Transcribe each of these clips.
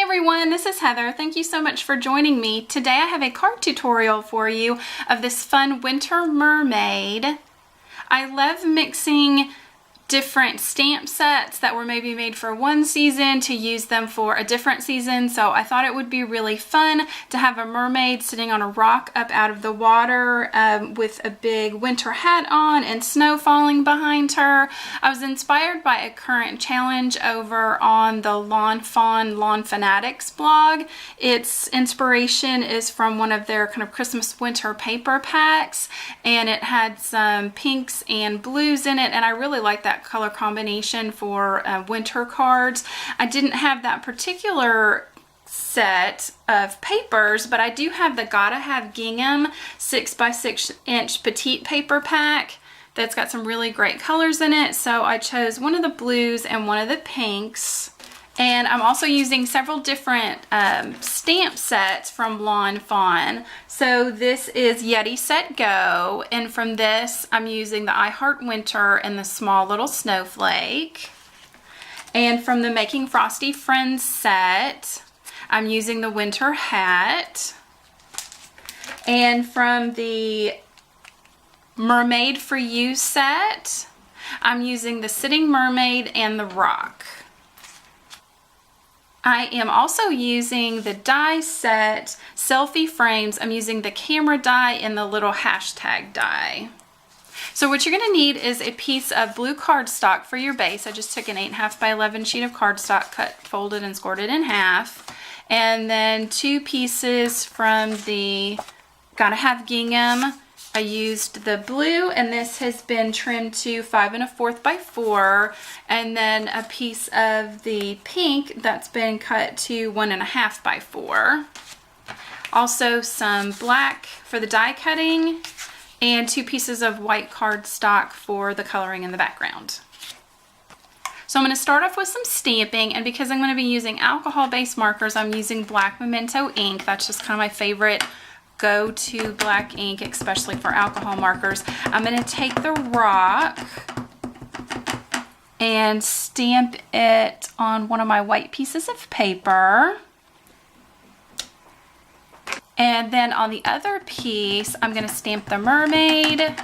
everyone, this is Heather. Thank you so much for joining me. Today I have a card tutorial for you of this fun winter mermaid. I love mixing different stamp sets that were maybe made for one season to use them for a different season. So I thought it would be really fun to have a mermaid sitting on a rock up out of the water with a big winter hat on and snow falling behind her. I was inspired by a current challenge over on the Lawn Fawn Lawnfanatics blog. Its inspiration is from one of their kind of Christmas winter paper packs, and it had some pinks and blues in it, and I really like that color combination for winter cards. I didn't have that particular set of papers, but I do have the Gotta Have Gingham 6x6 inch petite paper pack that's got some really great colors in it. So I chose one of the blues and one of the pinks. And I'm also using several different stamp sets from Lawn Fawn. So this is Yeti Set Go, and from this I'm using the I Heart Winter and the Small Little Snowflake. And from the Making Frosty Friends set, I'm using the Winter Hat. And from the Mermaid for You set, I'm using the Sitting Mermaid and the Rock. I am also using the die set selfie frames. I'm using the camera die and the little hashtag die. So what you're going to need is a piece of blue cardstock for your base. I just took an 8.5 by 11 sheet of cardstock, cut, folded, and scored it in half. And then 2 pieces from the Gotta Have Gingham. I used the blue, and this has been trimmed to 5 1/4 by 4, and then a piece of the pink that's been cut to 1 1/2 by 4. Also some black for the die cutting, and 2 pieces of white cardstock for the coloring in the background. So I'm going to start off with some stamping, and because I'm going to be using alcohol-based markers, I'm using black Memento ink. That's just kind of my favorite go-to black ink, especially for alcohol markers. I'm going to take the rock and stamp it on one of my white pieces of paper. And then on the other piece, I'm going to stamp the mermaid.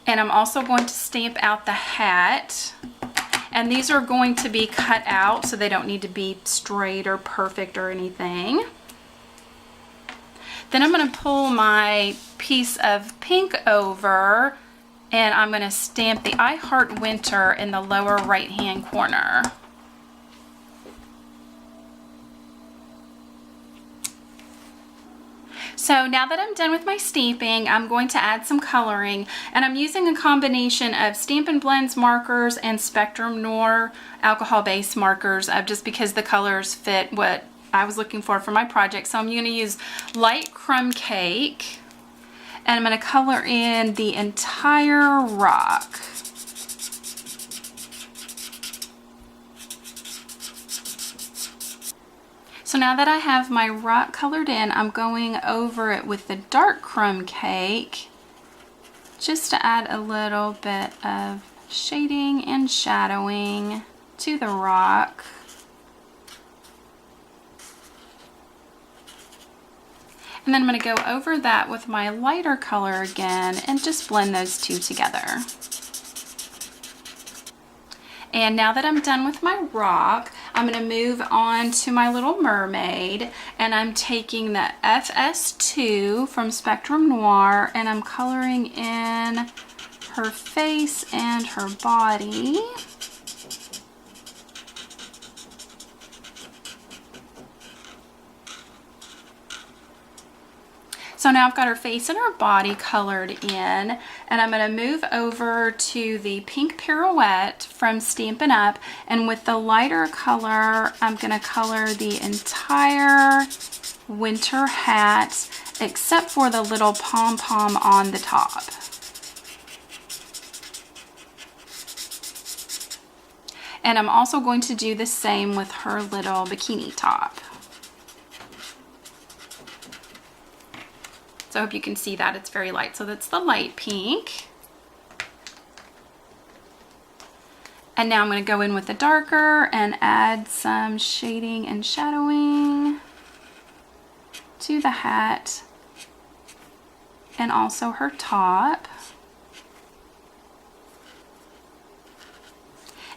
And I'm also going to stamp out the hat. And these are going to be cut out, so they don't need to be straight or perfect or anything. Then I'm going to pull my piece of pink over, and I'm going to stamp the I Heart Winter in the lower right hand corner. So now that I'm done with my stamping, I'm going to add some coloring, and I'm using a combination of Stampin' Blends markers and Spectrum Noir alcohol-based markers, just because the colors fit what I was looking for my project. So I'm going to use light crumb cake, and I'm going to color in the entire rock. So now that I have my rock colored in, I'm going over it with the dark crumb cake just to add a little bit of shading and shadowing to the rock. And then I'm going to go over that with my lighter color again and just blend those two together. And now that I'm done with my rock, I'm going to move on to my little mermaid, and I'm taking the FS2 from Spectrum Noir, and I'm coloring in her face and her body. So now I've got her face and her body colored in, and I'm going to move over to the pink pirouette from Stampin' Up, and with the lighter color, I'm going to color the entire winter hat except for the little pom-pom on the top. And I'm also going to do the same with her little bikini top. So I hope you can see that it's very light. So that's the light pink. And now I'm going to go in with the darker and add some shading and shadowing to the hat and also her top.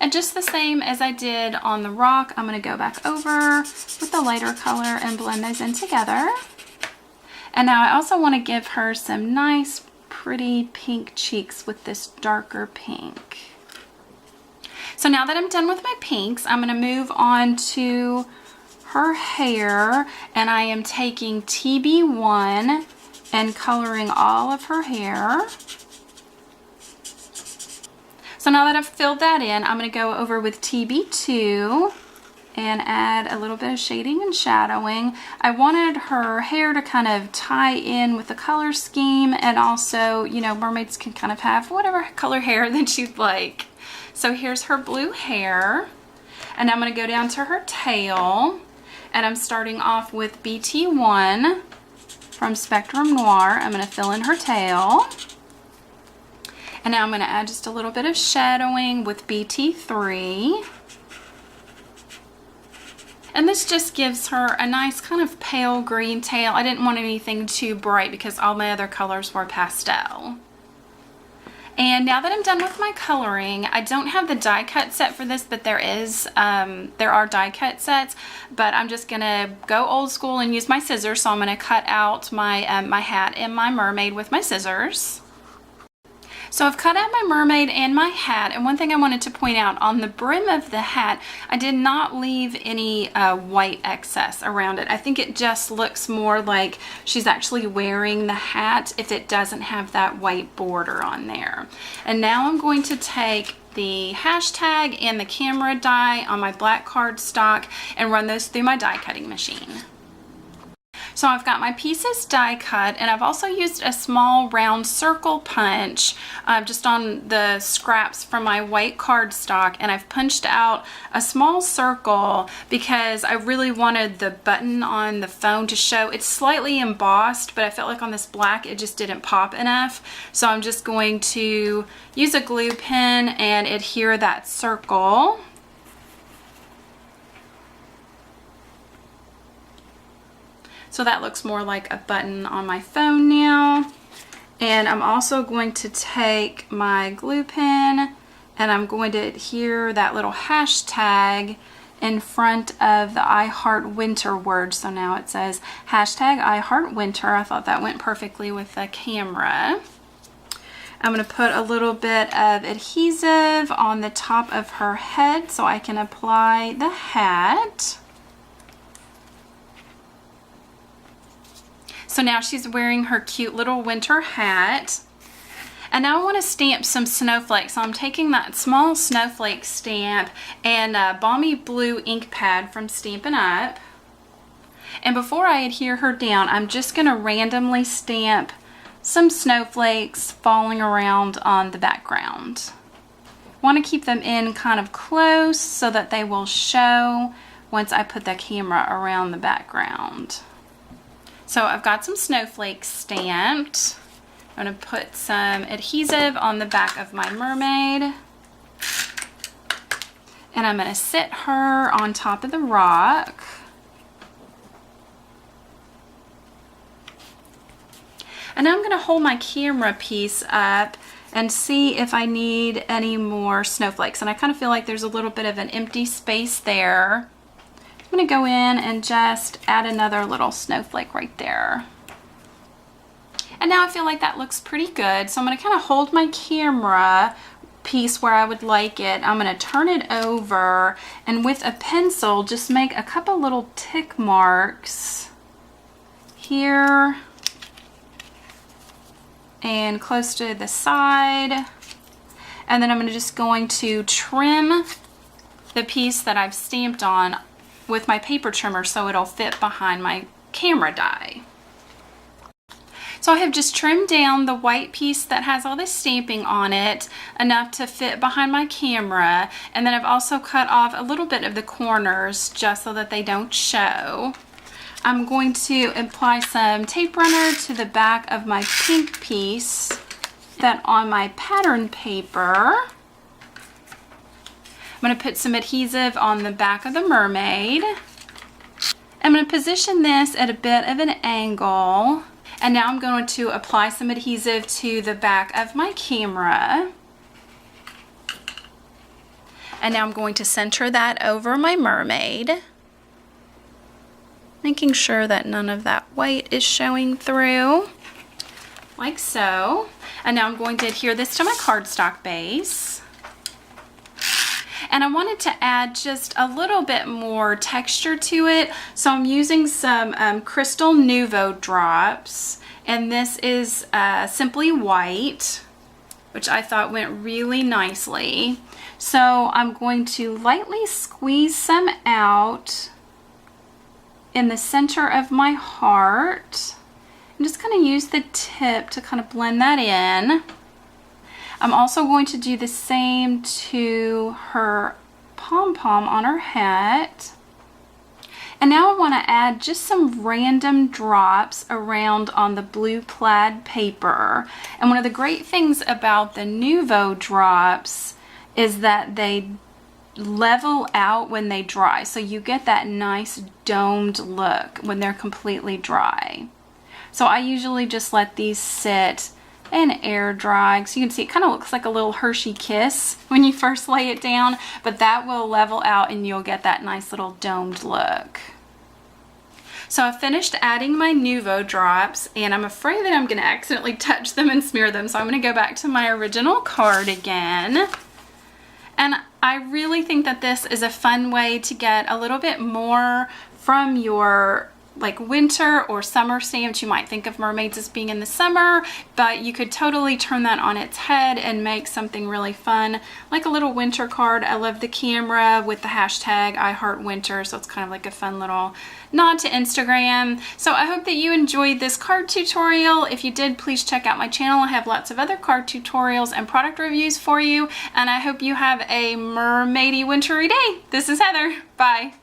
And just the same as I did on the rock, I'm going to go back over with the lighter color and blend those in together. And now I also want to give her some nice, pretty pink cheeks with this darker pink. So now that I'm done with my pinks, I'm going to move on to her hair, and I am taking TB1 and coloring all of her hair. So now that I've filled that in, I'm going to go over with TB2 and add a little bit of shading and shadowing. I wanted her hair to kind of tie in with the color scheme, and also, you know, mermaids can kind of have whatever color hair that she'd like. So here's her blue hair, and I'm going to go down to her tail, and I'm starting off with BT1 from Spectrum Noir. I'm going to fill in her tail, and now I'm going to add just a little bit of shadowing with BT3. And this just gives her a nice kind of pale green tail. I didn't want anything too bright because all my other colors were pastel. And now that I'm done with my coloring, I don't have the die cut set for this, but there are die cut sets. But I'm just gonna go old school and use my scissors. So I'm gonna cut out my my hat and my mermaid with my scissors. So I've cut out my mermaid and my hat, and one thing I wanted to point out, on the brim of the hat, I did not leave any white excess around it. I think it just looks more like she's actually wearing the hat if it doesn't have that white border on there. And now I'm going to take the hashtag and the camera die on my black cardstock and run those through my die cutting machine. So I've got my pieces die cut, and I've also used a small round circle punch just on the scraps from my white cardstock, and I've punched out a small circle because I really wanted the button on the phone to show. It's slightly embossed, but I felt like on this black it just didn't pop enough. So I'm just going to use a glue pen and adhere that circle. So that looks more like a button on my phone now. And I'm also going to take my glue pen and I'm going to adhere that little hashtag in front of the I Heart Winter word. So now it says hashtag I Heart Winter. I thought that went perfectly with the camera. I'm going to put a little bit of adhesive on the top of her head so I can apply the hat. So now she's wearing her cute little winter hat. And now I want to stamp some snowflakes. So I'm taking that small snowflake stamp and a Balmy Blue ink pad from Stampin' Up. And before I adhere her down, I'm just going to randomly stamp some snowflakes falling around on the background. Want to keep them in kind of close so that they will show once I put the camera around the background. So I've got some snowflakes stamped. I'm going to put some adhesive on the back of my mermaid. And I'm going to sit her on top of the rock. And now I'm going to hold my camera piece up and see if I need any more snowflakes. And I kind of feel like there's a little bit of an empty space there. I'm going to go in and just add another little snowflake right there. And now I feel like that looks pretty good. So I'm going to kind of hold my camera piece where I would like it. I'm going to turn it over and with a pencil just make a couple little tick marks here and close to the side. And then I'm just going to trim the piece that I've stamped on with my paper trimmer so it'll fit behind my camera die. So I have just trimmed down the white piece that has all this stamping on it enough to fit behind my camera, and then I've also cut off a little bit of the corners just so that they don't show. I'm going to apply some tape runner to the back of my pink piece that on my pattern paper. I'm going to put some adhesive on the back of the mermaid. I'm going to position this at a bit of an angle. And now I'm going to apply some adhesive to the back of my camera. And now I'm going to center that over my mermaid, making sure that none of that white is showing through, like so. And now I'm going to adhere this to my cardstock base. And I wanted to add just a little bit more texture to it, so I'm using some Crystal Nouveau drops, and this is Simply White, which I thought went really nicely. So I'm going to lightly squeeze some out in the center of my heart. I'm just going to use the tip to kind of blend that in. I'm also going to do the same to her pom-pom on her hat. And now I want to add just some random drops around on the blue plaid paper. And one of the great things about the Nouveau drops is that they level out when they dry. So you get that nice domed look when they're completely dry. So I usually just let these sit and air dry. So you can see it kind of looks like a little Hershey Kiss when you first lay it down, but that will level out and you'll get that nice little domed look. So I've finished adding my Nouveau drops, and I'm afraid that I'm going to accidentally touch them and smear them. So I'm going to go back to my original card again. And I really think that this is a fun way to get a little bit more from your like winter or summer stamps. You might think of mermaids as being in the summer, but you could totally turn that on its head and make something really fun, like a little winter card. I love the camera with the hashtag #IHeartWinter, so it's kind of like a fun little nod to Instagram. So I hope that you enjoyed this card tutorial. If you did, please check out my channel. I have lots of other card tutorials and product reviews for you, and I hope you have a mermaidy wintry day. This is Heather. Bye.